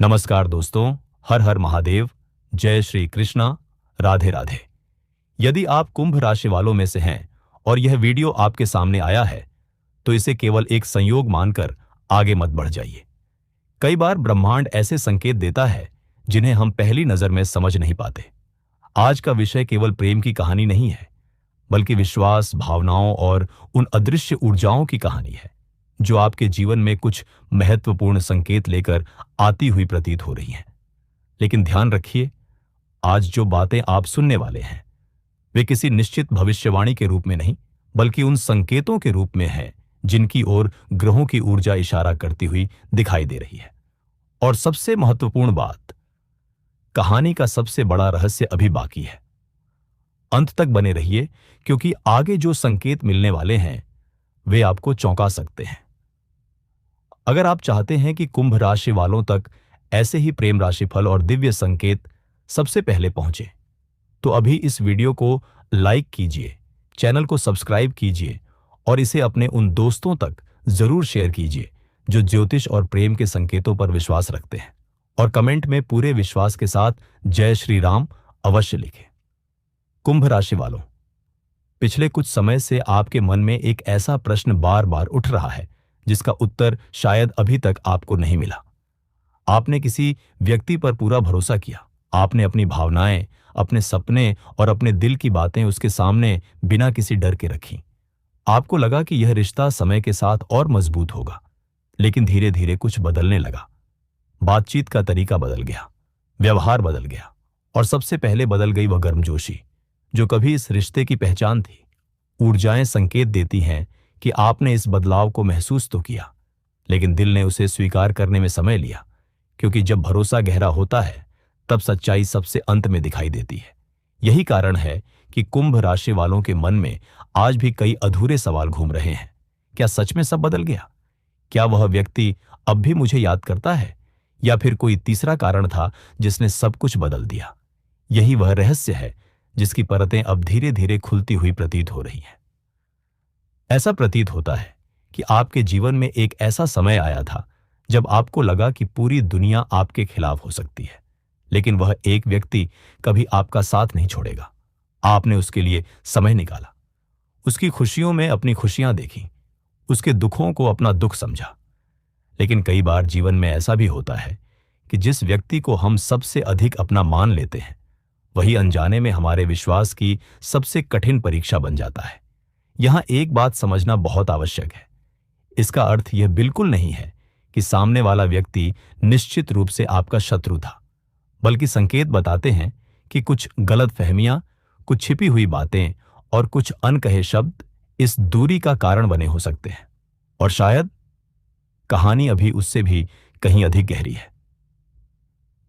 नमस्कार दोस्तों, हर हर महादेव, जय श्री कृष्णा, राधे राधे। यदि आप कुंभ राशि वालों में से हैं और यह वीडियो आपके सामने आया है तो इसे केवल एक संयोग मानकर आगे मत बढ़ जाइए। कई बार ब्रह्मांड ऐसे संकेत देता है जिन्हें हम पहली नजर में समझ नहीं पाते। आज का विषय केवल प्रेम की कहानी नहीं है, बल्कि विश्वास, भावनाओं और उन अदृश्य ऊर्जाओं की कहानी है जो आपके जीवन में कुछ महत्वपूर्ण संकेत लेकर आती हुई प्रतीत हो रही हैं। लेकिन ध्यान रखिए, आज जो बातें आप सुनने वाले हैं वे किसी निश्चित भविष्यवाणी के रूप में नहीं, बल्कि उन संकेतों के रूप में है जिनकी ओर ग्रहों की ऊर्जा इशारा करती हुई दिखाई दे रही है। और सबसे महत्वपूर्ण बात, कहानी का सबसे बड़ा रहस्य अभी बाकी है। अंत तक बने रहिए, क्योंकि आगे जो संकेत मिलने वाले हैं वे आपको चौंका सकते हैं। अगर आप चाहते हैं कि कुंभ राशि वालों तक ऐसे ही प्रेम राशि फल और दिव्य संकेत सबसे पहले पहुंचे, तो अभी इस वीडियो को लाइक कीजिए, चैनल को सब्सक्राइब कीजिए और इसे अपने उन दोस्तों तक जरूर शेयर कीजिए जो ज्योतिष और प्रेम के संकेतों पर विश्वास रखते हैं। और कमेंट में पूरे विश्वास के साथ जय श्री राम अवश्य लिखें। कुंभ राशि वालों, पिछले कुछ समय से आपके मन में एक ऐसा प्रश्न बार बार उठ रहा है जिसका उत्तर शायद अभी तक आपको नहीं मिला। आपने किसी व्यक्ति पर पूरा भरोसा किया, आपने अपनी भावनाएं, अपने सपने और अपने दिल की बातें उसके सामने बिना किसी डर के रखी। आपको लगा कि यह रिश्ता समय के साथ और मजबूत होगा, लेकिन धीरे धीरे कुछ बदलने लगा। बातचीत का तरीका बदल गया, व्यवहार बदल गया और सबसे पहले बदल गई वह गर्मजोशी जो कभी इस रिश्ते की पहचान थी। ऊर्जाएं संकेत देती हैं कि आपने इस बदलाव को महसूस तो किया, लेकिन दिल ने उसे स्वीकार करने में समय लिया, क्योंकि जब भरोसा गहरा होता है तब सच्चाई सबसे अंत में दिखाई देती है। यही कारण है कि कुंभ राशि वालों के मन में आज भी कई अधूरे सवाल घूम रहे हैं। क्या सच में सब बदल गया? क्या वह व्यक्ति अब भी मुझे याद करता है, या फिर कोई तीसरा कारण था जिसने सब कुछ बदल दिया? यही वह रहस्य है जिसकी परतें अब धीरे धीरे खुलती हुई प्रतीत हो रही हैं। ऐसा प्रतीत होता है कि आपके जीवन में एक ऐसा समय आया था जब आपको लगा कि पूरी दुनिया आपके खिलाफ हो सकती है, लेकिन वह एक व्यक्ति कभी आपका साथ नहीं छोड़ेगा। आपने उसके लिए समय निकाला, उसकी खुशियों में अपनी खुशियां देखी, उसके दुखों को अपना दुख समझा। लेकिन कई बार जीवन में ऐसा भी होता है कि जिस व्यक्ति को हम सबसे अधिक अपना मान लेते हैं वही अनजाने में हमारे विश्वास की सबसे कठिन परीक्षा बन जाता है। यहां एक बात समझना बहुत आवश्यक है। इसका अर्थ यह बिल्कुल नहीं है कि सामने वाला व्यक्ति निश्चित रूप से आपका शत्रु था, बल्कि संकेत बताते हैं कि कुछ गलत फहमियां, कुछ छिपी हुई बातें और कुछ अनकहे शब्द इस दूरी का कारण बने हो सकते हैं। और शायद कहानी अभी उससे भी कहीं अधिक गहरी है।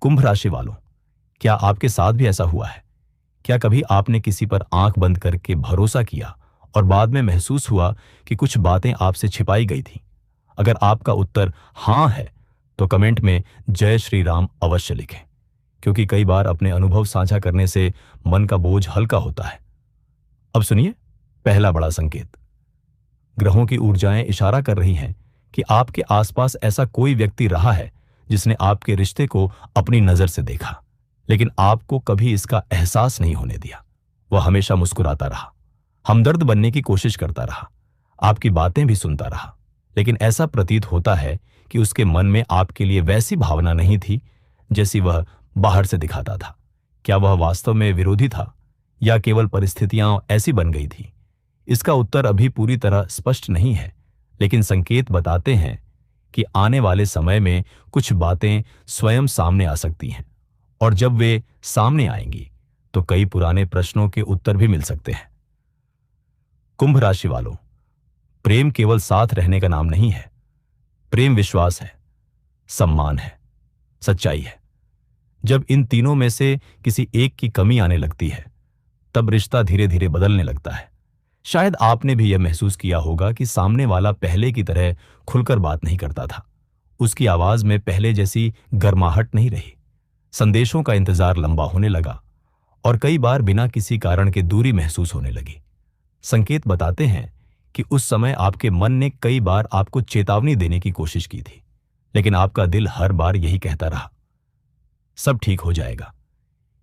कुंभ राशि वालों, क्या आपके साथ भी ऐसा हुआ है? क्या कभी आपने किसी पर आंख बंद करके भरोसा किया और बाद में महसूस हुआ कि कुछ बातें आपसे छिपाई गई थी? अगर आपका उत्तर हां है तो कमेंट में जय श्री राम अवश्य लिखें, क्योंकि कई बार अपने अनुभव साझा करने से मन का बोझ हल्का होता है। अब सुनिए पहला बड़ा संकेत। ग्रहों की ऊर्जाएं इशारा कर रही हैं कि आपके आसपास ऐसा कोई व्यक्ति रहा है जिसने आपके रिश्ते को अपनी नजर से देखा, लेकिन आपको कभी इसका एहसास नहीं होने दिया। वह हमेशा मुस्कुराता रहा, हमदर्द बनने की कोशिश करता रहा, आपकी बातें भी सुनता रहा, लेकिन ऐसा प्रतीत होता है कि उसके मन में आपके लिए वैसी भावना नहीं थी जैसी वह बाहर से दिखाता था। क्या वह वास्तव में विरोधी था या केवल परिस्थितियां ऐसी बन गई थी? इसका उत्तर अभी पूरी तरह स्पष्ट नहीं है, लेकिन संकेत बताते हैं कि आने वाले समय में कुछ बातें स्वयं सामने आ सकती हैं, और जब वे सामने आएंगी तो कई पुराने प्रश्नों के उत्तर भी मिल सकते हैं। कुंभ राशि वालों, प्रेम केवल साथ रहने का नाम नहीं है। प्रेम विश्वास है, सम्मान है, सच्चाई है। जब इन तीनों में से किसी एक की कमी आने लगती है तब रिश्ता धीरे धीरे बदलने लगता है। शायद आपने भी यह महसूस किया होगा कि सामने वाला पहले की तरह खुलकर बात नहीं करता था। उसकी आवाज में पहले जैसी गर्माहट नहीं रही। संदेशों का इंतजार लंबा होने लगा और कई बार बिना किसी कारण के दूरी महसूस होने लगी। संकेत बताते हैं कि उस समय आपके मन ने कई बार आपको चेतावनी देने की कोशिश की थी, लेकिन आपका दिल हर बार यही कहता रहा, सब ठीक हो जाएगा।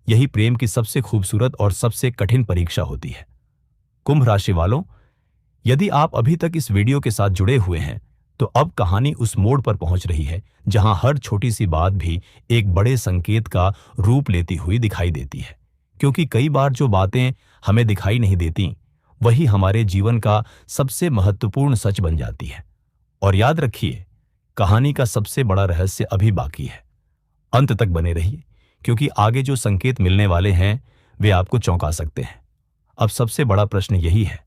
यही प्रेम की सबसे खूबसूरत और सबसे कठिन परीक्षा होती है। कुंभ राशि वालों, यदि आप अभी तक इस वीडियो के साथ जुड़े हुए हैं तो अब कहानी उस मोड़ पर पहुंच रही है जहां हर छोटी सी बात भी एक बड़े संकेत का रूप लेती हुई दिखाई देती है। क्योंकि कई बार जो बातें हमें दिखाई नहीं देती वही हमारे जीवन का सबसे महत्वपूर्ण सच बन जाती है। और याद रखिए, कहानी का सबसे बड़ा रहस्य अभी बाकी है। अंत तक बने रहिए, क्योंकि आगे जो संकेत मिलने वाले हैं वे आपको चौंका सकते हैं। अब सबसे बड़ा प्रश्न यही है,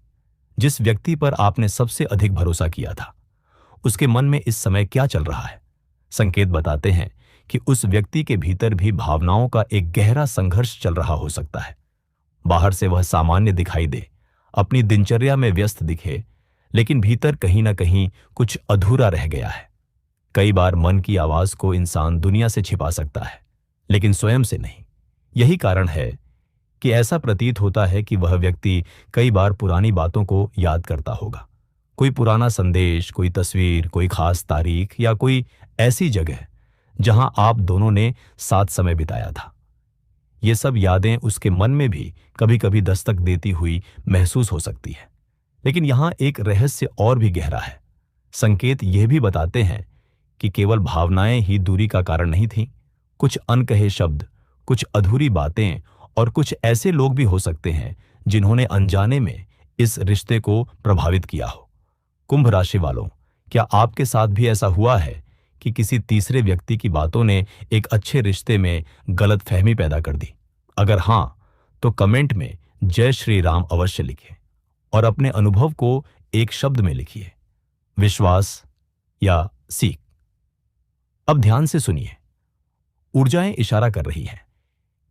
जिस व्यक्ति पर आपने सबसे अधिक भरोसा किया था उसके मन में इस समय क्या चल रहा है? संकेत बताते हैं कि उस व्यक्ति के भीतर भी भावनाओं का एक गहरा संघर्ष चल रहा हो सकता है। बाहर से वह सामान्य दिखाई दे, अपनी दिनचर्या में व्यस्त दिखे, लेकिन भीतर कहीं ना कहीं कुछ अधूरा रह गया है। कई बार मन की आवाज को इंसान दुनिया से छिपा सकता है, लेकिन स्वयं से नहीं। यही कारण है कि ऐसा प्रतीत होता है कि वह व्यक्ति कई बार पुरानी बातों को याद करता होगा। कोई पुराना संदेश, कोई तस्वीर, कोई खास तारीख या कोई ऐसी जगह जहां आप दोनों ने साथ समय बिताया था। ये सब यादें उसके मन में भी कभी कभी दस्तक देती हुई महसूस हो सकती है। लेकिन यहां एक रहस्य और भी गहरा है। संकेत यह भी बताते हैं कि केवल भावनाएं ही दूरी का कारण नहीं थीं। कुछ अनकहे शब्द, कुछ अधूरी बातें और कुछ ऐसे लोग भी हो सकते हैं जिन्होंने अनजाने में इस रिश्ते को प्रभावित किया हो। कुंभ राशि वालों, क्या आपके साथ भी ऐसा हुआ है कि किसी तीसरे व्यक्ति की बातों ने एक अच्छे रिश्ते में गलतफहमी पैदा कर दी? अगर हां, तो कमेंट में जय श्री राम अवश्य लिखें और अपने अनुभव को एक शब्द में लिखिए, विश्वास या सीख। अब ध्यान से सुनिए। ऊर्जाएं इशारा कर रही हैं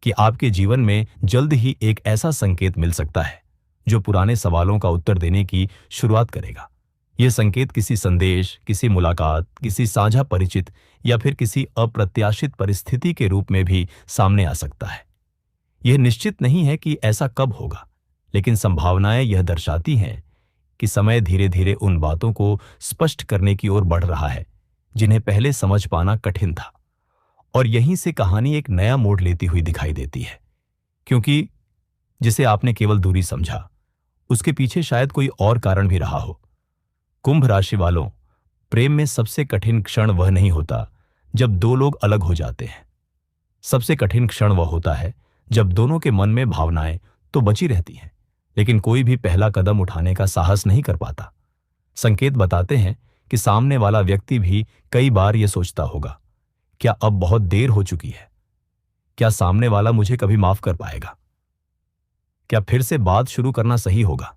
कि आपके जीवन में जल्द ही एक ऐसा संकेत मिल सकता है जो पुराने सवालों का उत्तर देने की शुरुआत करेगा। यह संकेत किसी संदेश, किसी मुलाकात, किसी साझा परिचित या फिर किसी अप्रत्याशित परिस्थिति के रूप में भी सामने आ सकता है। यह निश्चित नहीं है कि ऐसा कब होगा, लेकिन संभावनाएं यह दर्शाती हैं कि समय धीरे धीरे उन बातों को स्पष्ट करने की ओर बढ़ रहा है जिन्हें पहले समझ पाना कठिन था। और यहीं से कहानी एक नया मोड़ लेती हुई दिखाई देती है, क्योंकि जिसे आपने केवल दूरी समझा उसके पीछे शायद कोई और कारण भी रहा हो। कुंभ राशि वालों, प्रेम में सबसे कठिन क्षण वह नहीं होता जब दो लोग अलग हो जाते हैं। सबसे कठिन क्षण वह होता है जब दोनों के मन में भावनाएं तो बची रहती हैं, लेकिन कोई भी पहला कदम उठाने का साहस नहीं कर पाता। संकेत बताते हैं कि सामने वाला व्यक्ति भी कई बार यह सोचता होगा, क्या अब बहुत देर हो चुकी है? क्या सामने वाला मुझे कभी माफ कर पाएगा? क्या फिर से बात शुरू करना सही होगा?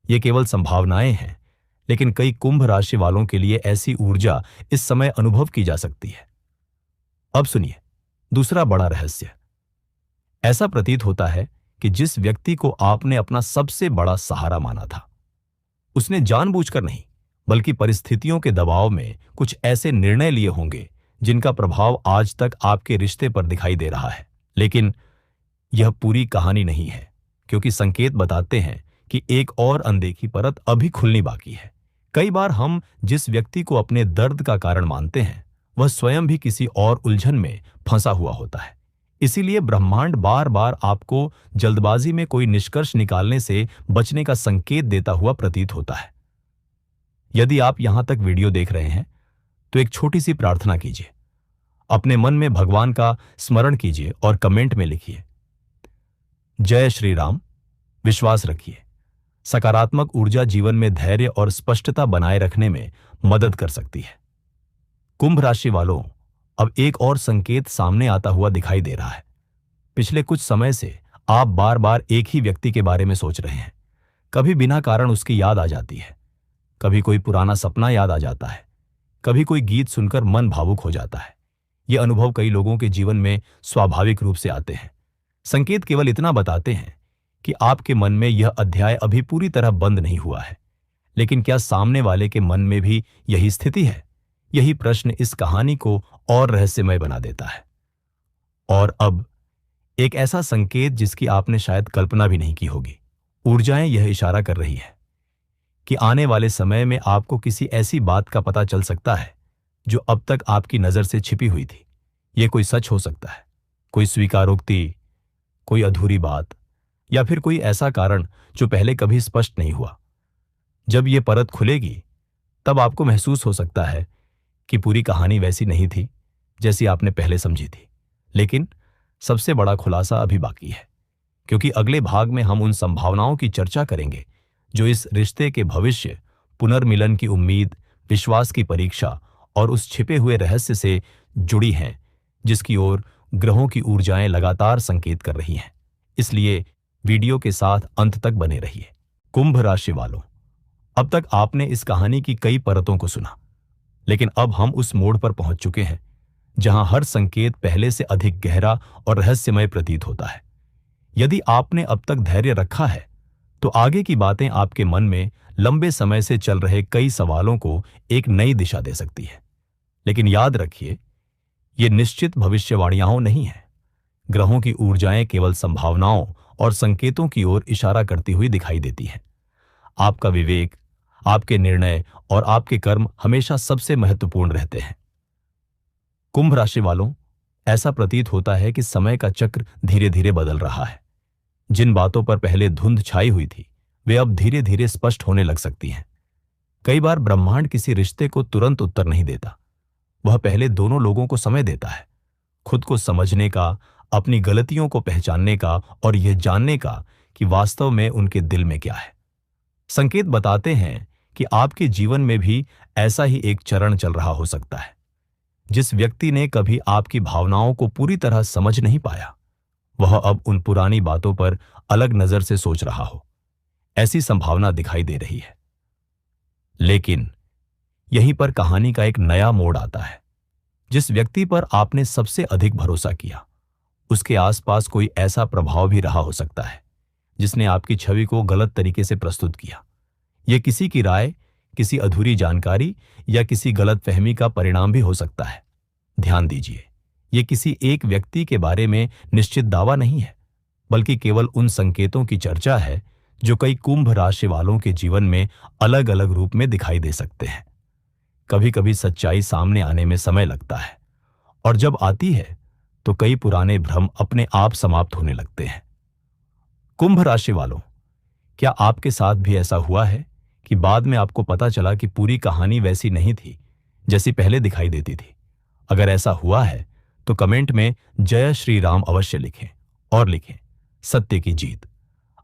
ये केवल संभावनाएं हैं, लेकिन कई कुंभ राशि वालों के लिए ऐसी ऊर्जा इस समय अनुभव की जा सकती है। अब सुनिए दूसरा बड़ा रहस्य। ऐसा प्रतीत होता है कि जिस व्यक्ति को आपने अपना सबसे बड़ा सहारा माना था, उसने जानबूझकर नहीं बल्कि परिस्थितियों के दबाव में कुछ ऐसे निर्णय लिए होंगे जिनका प्रभाव आज तक आपके रिश्ते पर दिखाई दे रहा है। लेकिन यह पूरी कहानी नहीं है, क्योंकि संकेत बताते हैं कि एक और अनदेखी परत अभी खुलनी बाकी है। कई बार हम जिस व्यक्ति को अपने दर्द का कारण मानते हैं वह स्वयं भी किसी और उलझन में फंसा हुआ होता है। इसीलिए ब्रह्मांड बार बार आपको जल्दबाजी में कोई निष्कर्ष निकालने से बचने का संकेत देता हुआ प्रतीत होता है। यदि आप यहां तक वीडियो देख रहे हैं तो एक छोटी सी प्रार्थना कीजिए। अपने मन में भगवान का स्मरण कीजिए और कमेंट में लिखिए, जय श्री राम। विश्वास रखिए, सकारात्मक ऊर्जा जीवन में धैर्य और स्पष्टता बनाए रखने में मदद कर सकती है। कुंभ राशि वालों, अब एक और संकेत सामने आता हुआ दिखाई दे रहा है। पिछले कुछ समय से आप बार बार एक ही व्यक्ति के बारे में सोच रहे हैं। कभी बिना कारण उसकी याद आ जाती है, कभी कोई पुराना सपना याद आ जाता है, कभी कोई गीत सुनकर मन भावुक हो जाता है। ये अनुभव कई लोगों के जीवन में स्वाभाविक रूप से आते हैं। संकेत केवल इतना बताते हैं कि आपके मन में यह अध्याय अभी पूरी तरह बंद नहीं हुआ है। लेकिन क्या सामने वाले के मन में भी यही स्थिति है? यही प्रश्न इस कहानी को और रहस्यमय बना देता है। और अब एक ऐसा संकेत जिसकी आपने शायद कल्पना भी नहीं की होगी। ऊर्जाएं यह इशारा कर रही है कि आने वाले समय में आपको किसी ऐसी बात का पता चल सकता है जो अब तक आपकी नजर से छिपी हुई थी। यह कोई सच हो सकता है, कोई स्वीकारोक्ति, कोई अधूरी बात या फिर कोई ऐसा कारण जो पहले कभी स्पष्ट नहीं हुआ। जब ये परत खुलेगी तब आपको महसूस हो सकता है कि पूरी कहानी वैसी नहीं थी जैसी आपने पहले समझी थी। लेकिन सबसे बड़ा खुलासा अभी बाकी है, क्योंकि अगले भाग में हम उन संभावनाओं की चर्चा करेंगे जो इस रिश्ते के भविष्य, पुनर्मिलन की उम्मीद, विश्वास की परीक्षा और उस छिपे हुए रहस्य से जुड़ी हैं जिसकी ओर ग्रहों की ऊर्जाएं लगातार संकेत कर रही हैं। इसलिए वीडियो के साथ अंत तक बने रहिए। कुंभ राशि वालों, अब तक आपने इस कहानी की कई परतों को सुना, लेकिन अब हम उस मोड़ पर पहुंच चुके हैं जहां हर संकेत पहले से अधिक गहरा और रहस्यमय प्रतीत होता है। यदि आपने अब तक धैर्य रखा है तो आगे की बातें आपके मन में लंबे समय से चल रहे कई सवालों को एक नई दिशा दे सकती है। लेकिन याद रखिए, ये निश्चित भविष्यवाणियां नहीं है। ग्रहों की ऊर्जाएं केवल संभावनाओं और संकेतों की ओर इशारा करती हुई दिखाई देती हैं। आपका विवेक, आपके निर्णय और आपके कर्म हमेशा सबसे महत्वपूर्ण रहते हैं। कुंभ राशि वालों, ऐसा प्रतीत होता है कि समय का चक्र धीरे धीरे बदल रहा है। जिन बातों पर पहले धुंध छाई हुई थी वे अब धीरे धीरे स्पष्ट होने लग सकती हैं। कई बार ब्रह्मांड किसी रिश्ते को तुरंत उत्तर नहीं देता। वह पहले दोनों लोगों को समय देता है, खुद को समझने का, अपनी गलतियों को पहचानने का और यह जानने का कि वास्तव में उनके दिल में क्या है। संकेत बताते हैं कि आपके जीवन में भी ऐसा ही एक चरण चल रहा हो सकता है। जिस व्यक्ति ने कभी आपकी भावनाओं को पूरी तरह समझ नहीं पाया, वह अब उन पुरानी बातों पर अलग नजर से सोच रहा हो, ऐसी संभावना दिखाई दे रही है। लेकिन यहीं पर कहानी का एक नया मोड़ आता है। जिस व्यक्ति पर आपने सबसे अधिक भरोसा किया, उसके आसपास कोई ऐसा प्रभाव भी रहा हो सकता है जिसने आपकी छवि को गलत तरीके से प्रस्तुत किया। यह किसी की राय, किसी अधूरी जानकारी या किसी गलतफहमी का परिणाम भी हो सकता है। ध्यान दीजिए, यह किसी एक व्यक्ति के बारे में निश्चित दावा नहीं है, बल्कि केवल उन संकेतों की चर्चा है जो कई कुंभ राशि वालों के जीवन में अलग अलग रूप में दिखाई दे सकते हैं। कभी कभी सच्चाई सामने आने में समय लगता है, और जब आती है तो कई पुराने भ्रम अपने आप समाप्त होने लगते हैं। कुंभ राशि वालों, क्या आपके साथ भी ऐसा हुआ है कि बाद में आपको पता चला कि पूरी कहानी वैसी नहीं थी जैसी पहले दिखाई देती थी? अगर ऐसा हुआ है तो कमेंट में जय श्री राम अवश्य लिखें और लिखें सत्य की जीत।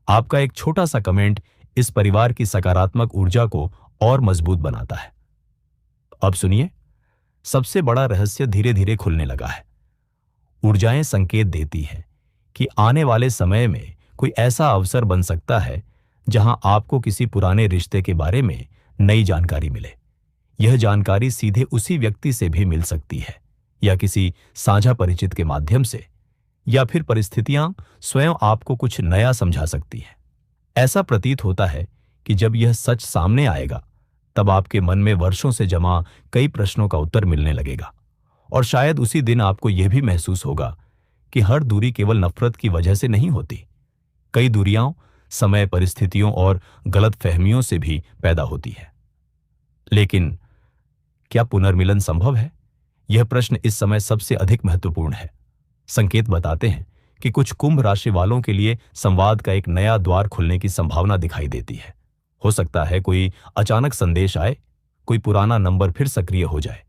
आपका एक छोटा सा कमेंट इस परिवार की सकारात्मक ऊर्जा को और मजबूत बनाता है। अब सुनिए, सबसे बड़ा रहस्य धीरे धीरे खुलने लगा है। ऊर्जाएं संकेत देती हैं कि आने वाले समय में कोई ऐसा अवसर बन सकता है जहां आपको किसी पुराने रिश्ते के बारे में नई जानकारी मिले। यह जानकारी सीधे उसी व्यक्ति से भी मिल सकती है, या किसी साझा परिचित के माध्यम से, या फिर परिस्थितियां स्वयं आपको कुछ नया समझा सकती हैं। ऐसा प्रतीत होता है कि जब यह सच सामने आएगा तब आपके मन में वर्षों से जमा कई प्रश्नों का उत्तर मिलने लगेगा, और शायद उसी दिन आपको यह भी महसूस होगा कि हर दूरी केवल नफरत की वजह से नहीं होती। कई दूरियां समय, परिस्थितियों और गलतफहमियों से भी पैदा होती है। लेकिन क्या पुनर्मिलन संभव है? यह प्रश्न इस समय सबसे अधिक महत्वपूर्ण है। संकेत बताते हैं कि कुछ कुंभ राशि वालों के लिए संवाद का एक नया द्वार खुलने की संभावना दिखाई देती है। हो सकता है कोई अचानक संदेश आए, कोई पुराना नंबर फिर सक्रिय हो जाए,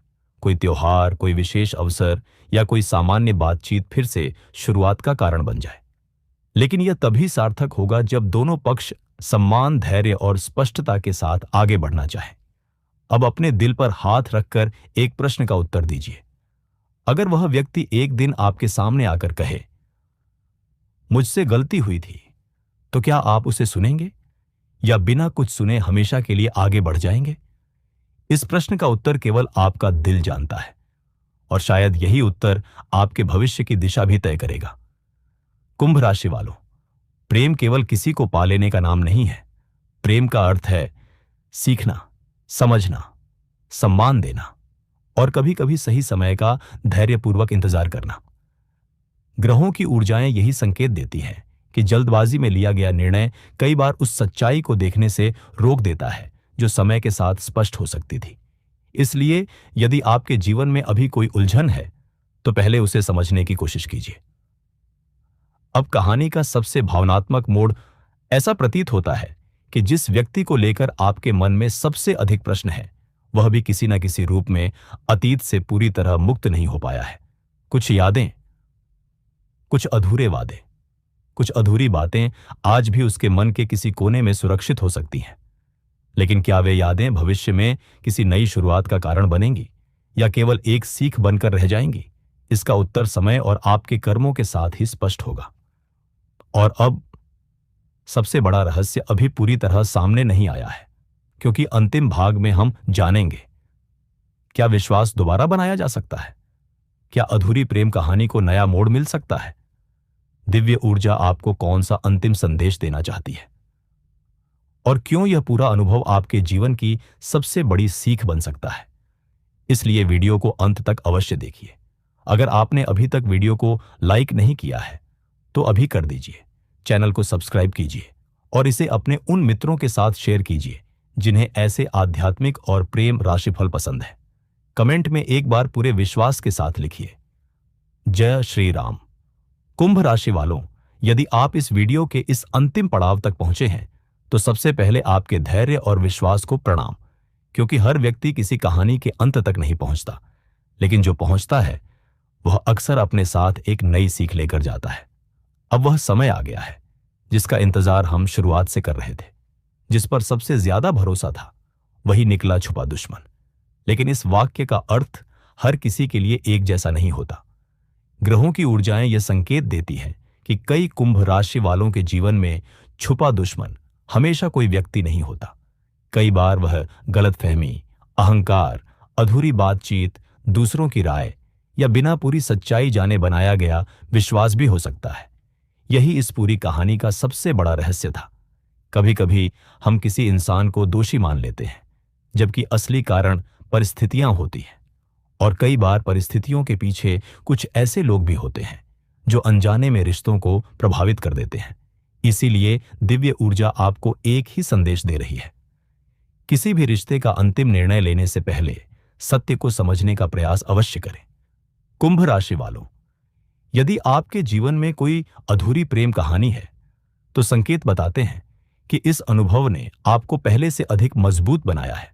कोई त्योहार, कोई विशेष अवसर या कोई सामान्य बातचीत फिर से शुरुआत का कारण बन जाए। लेकिन यह तभी सार्थक होगा जब दोनों पक्ष सम्मान, धैर्य और स्पष्टता के साथ आगे बढ़ना चाहें। अब अपने दिल पर हाथ रखकर एक प्रश्न का उत्तर दीजिए। अगर वह व्यक्ति एक दिन आपके सामने आकर कहे, मुझसे गलती हुई थी, तो क्या आप उसे सुनेंगे या बिना कुछ सुने हमेशा के लिए आगे बढ़ जाएंगे? इस प्रश्न का उत्तर केवल आपका दिल जानता है, और शायद यही उत्तर आपके भविष्य की दिशा भी तय करेगा। कुंभ राशि वालों, प्रेम केवल किसी को पा लेने का नाम नहीं है। प्रेम का अर्थ है सीखना, समझना, सम्मान देना और कभी कभी सही समय का धैर्यपूर्वक इंतजार करना। ग्रहों की ऊर्जाएं यही संकेत देती हैं कि जल्दबाजी में लिया गया निर्णय कई बार उस सच्चाई को देखने से रोक देता है जो समय के साथ स्पष्ट हो सकती थी। इसलिए यदि आपके जीवन में अभी कोई उलझन है तो पहले उसे समझने की कोशिश कीजिए। अब कहानी का सबसे भावनात्मक मोड़ ऐसा प्रतीत होता है कि जिस व्यक्ति को लेकर आपके मन में सबसे अधिक प्रश्न है, वह भी किसी न किसी रूप में अतीत से पूरी तरह मुक्त नहीं हो पाया है। कुछ यादें, कुछ अधूरे वादे, कुछ अधूरी बातें आज भी उसके मन के किसी कोने में सुरक्षित हो सकती हैं। लेकिन क्या वे यादें भविष्य में किसी नई शुरुआत का कारण बनेंगी या केवल एक सीख बनकर रह जाएंगी? इसका उत्तर समय और आपके कर्मों के साथ ही स्पष्ट होगा। और अब सबसे बड़ा रहस्य अभी पूरी तरह सामने नहीं आया है, क्योंकि अंतिम भाग में हम जानेंगे, क्या विश्वास दोबारा बनाया जा सकता है? क्या अधूरी प्रेम कहानी को नया मोड़ मिल सकता है? दिव्य ऊर्जा आपको कौन सा अंतिम संदेश देना चाहती है? और क्यों यह पूरा अनुभव आपके जीवन की सबसे बड़ी सीख बन सकता है? इसलिए वीडियो को अंत तक अवश्य देखिए। अगर आपने अभी तक वीडियो को लाइक नहीं किया है तो अभी कर दीजिए, चैनल को सब्सक्राइब कीजिए और इसे अपने उन मित्रों के साथ शेयर कीजिए जिन्हें ऐसे आध्यात्मिक और प्रेम राशिफल पसंद है। कमेंट में एक बार पूरे विश्वास के साथ लिखिए, जय श्री राम। कुंभ राशि वालों, यदि आप इस वीडियो के इस अंतिम पड़ाव तक पहुंचे हैं तो सबसे पहले आपके धैर्य और विश्वास को प्रणाम, क्योंकि हर व्यक्ति किसी कहानी के अंत तक नहीं पहुंचता, लेकिन जो पहुंचता है वह अक्सर अपने साथ एक नई सीख लेकर जाता है। अब वह समय आ गया है जिसका इंतजार हम शुरुआत से कर रहे थे। जिस पर सबसे ज्यादा भरोसा था वही निकला छुपा दुश्मन। लेकिन इस वाक्य का अर्थ हर किसी के लिए एक जैसा नहीं होता। ग्रहों की ऊर्जाएं यह संकेत देती हैं कि कई कुंभ राशि वालों के जीवन में छुपा दुश्मन हमेशा कोई व्यक्ति नहीं होता। कई बार वह गलतफहमी, अहंकार, अधूरी बातचीत, दूसरों की राय या बिना पूरी सच्चाई जाने बनाया गया विश्वास भी हो सकता है। यही इस पूरी कहानी का सबसे बड़ा रहस्य था। कभी कभी हम किसी इंसान को दोषी मान लेते हैं, जबकि असली कारण परिस्थितियां होती हैं। और कई बार परिस्थितियों के पीछे कुछ ऐसे लोग भी होते हैं जो अनजाने में रिश्तों को प्रभावित कर देते हैं। इसीलिए दिव्य ऊर्जा आपको एक ही संदेश दे रही है, किसी भी रिश्ते का अंतिम निर्णय लेने से पहले सत्य को समझने का प्रयास अवश्य करें। कुंभ राशि वालों, यदि आपके जीवन में कोई अधूरी प्रेम कहानी है तो संकेत बताते हैं कि इस अनुभव ने आपको पहले से अधिक मजबूत बनाया है।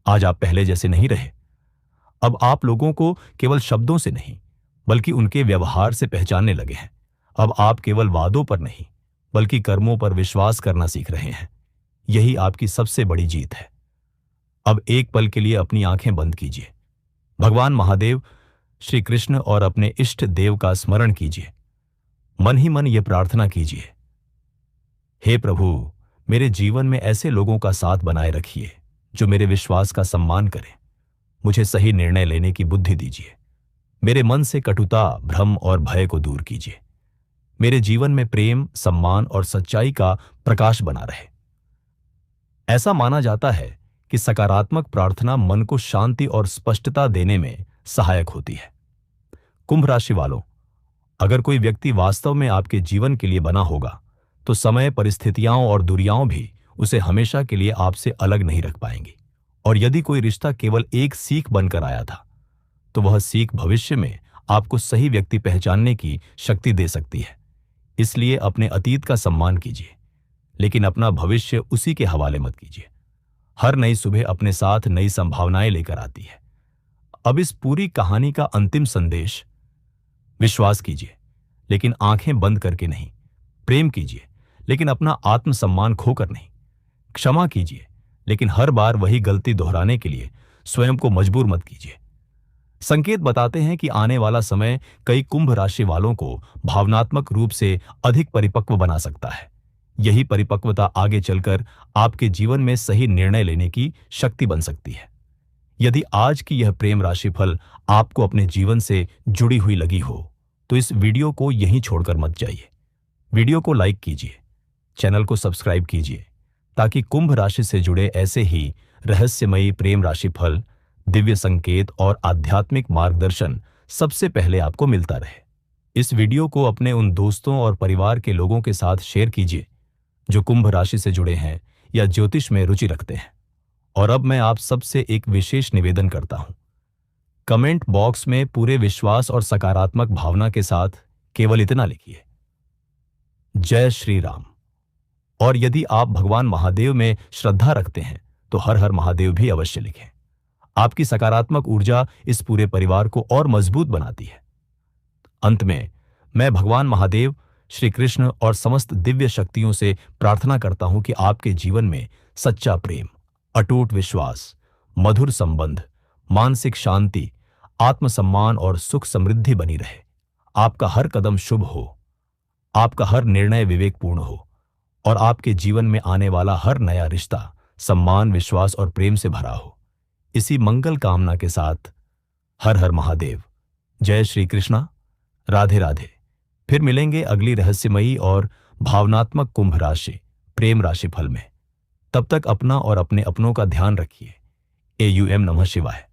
आज आप पहले जैसे नहीं रहे। अब आप लोगों को केवल शब्दों से नहीं बल्कि उनके व्यवहार से पहचानने लगे हैं। अब आप केवल वादों पर नहीं बल्कि कर्मों पर विश्वास करना सीख रहे हैं। यही आपकी सबसे बड़ी जीत है। अब एक पल के लिए अपनी आंखें बंद कीजिए, भगवान महादेव, श्री कृष्ण और अपने इष्ट देव का स्मरण कीजिए। मन ही मन यह प्रार्थना कीजिए, हे प्रभु, मेरे जीवन में ऐसे लोगों का साथ बनाए रखिए जो मेरे विश्वास का सम्मान करें। मुझे सही निर्णय लेने की बुद्धि दीजिए। मेरे मन से कटुता, भ्रम और भय को दूर कीजिए। मेरे जीवन में प्रेम, सम्मान और सच्चाई का प्रकाश बना रहे। ऐसा माना जाता है कि सकारात्मक प्रार्थना मन को शांति और स्पष्टता देने में सहायक होती है। कुंभ राशि वालों, अगर कोई व्यक्ति वास्तव में आपके जीवन के लिए बना होगा तो समय, परिस्थितियां और दूरियां भी उसे हमेशा के लिए आपसे अलग नहीं रख पाएंगी। और यदि कोई रिश्ता केवल एक सीख बनकर आया था तो वह सीख भविष्य में आपको सही व्यक्ति पहचानने की शक्ति दे सकती है। इसलिए अपने अतीत का सम्मान कीजिए, लेकिन अपना भविष्य उसी के हवाले मत कीजिए। हर नई सुबह अपने साथ नई संभावनाएं लेकर आती है। अब इस पूरी कहानी का अंतिम संदेश, विश्वास कीजिए लेकिन आंखें बंद करके नहीं। प्रेम कीजिए लेकिन अपना आत्मसम्मान खोकर नहीं। क्षमा कीजिए लेकिन हर बार वही गलती दोहराने के लिए स्वयं को मजबूर मत कीजिए। संकेत बताते हैं कि आने वाला समय कई कुंभ राशि वालों को भावनात्मक रूप से अधिक परिपक्व बना सकता है। यही परिपक्वता आगे चलकर आपके जीवन में सही निर्णय लेने की शक्ति बन सकती है। यदि आज की यह प्रेम राशिफल आपको अपने जीवन से जुड़ी हुई लगी हो तो इस वीडियो को यहीं छोड़कर मत जाइए। वीडियो को लाइक कीजिए, चैनल को सब्सक्राइब कीजिए ताकि कुंभ राशि से जुड़े ऐसे ही रहस्यमयी प्रेम राशिफल, दिव्य संकेत और आध्यात्मिक मार्गदर्शन सबसे पहले आपको मिलता रहे। इस वीडियो को अपने उन दोस्तों और परिवार के लोगों के साथ शेयर कीजिए जो कुंभ राशि से जुड़े हैं या ज्योतिष में रुचि रखते हैं। और अब मैं आप सबसे एक विशेष निवेदन करता हूं, कमेंट बॉक्स में पूरे विश्वास और सकारात्मक भावना के साथ केवल इतना लिखिए, जय श्री राम। और यदि आप भगवान महादेव में श्रद्धा रखते हैं तो हर हर महादेव भी अवश्य लिखें। आपकी सकारात्मक ऊर्जा इस पूरे परिवार को और मजबूत बनाती है। अंत में मैं भगवान महादेव, श्री कृष्ण और समस्त दिव्य शक्तियों से प्रार्थना करता हूं कि आपके जीवन में सच्चा प्रेम, अटूट विश्वास, मधुर संबंध, मानसिक शांति, आत्मसम्मान और सुख समृद्धि बनी रहे। आपका हर कदम शुभ हो, आपका हर निर्णय विवेकपूर्ण हो और आपके जीवन में आने वाला हर नया रिश्ता सम्मान, विश्वास और प्रेम से भरा हो। इसी मंगल कामना के साथ हर हर महादेव। जय श्री कृष्णा। राधे राधे। फिर मिलेंगे अगली रहस्यमयी और भावनात्मक कुंभ राशि प्रेम राशि फल में। तब तक अपना और अपने अपनों का ध्यान रखिए। AUM नमः शिवाय।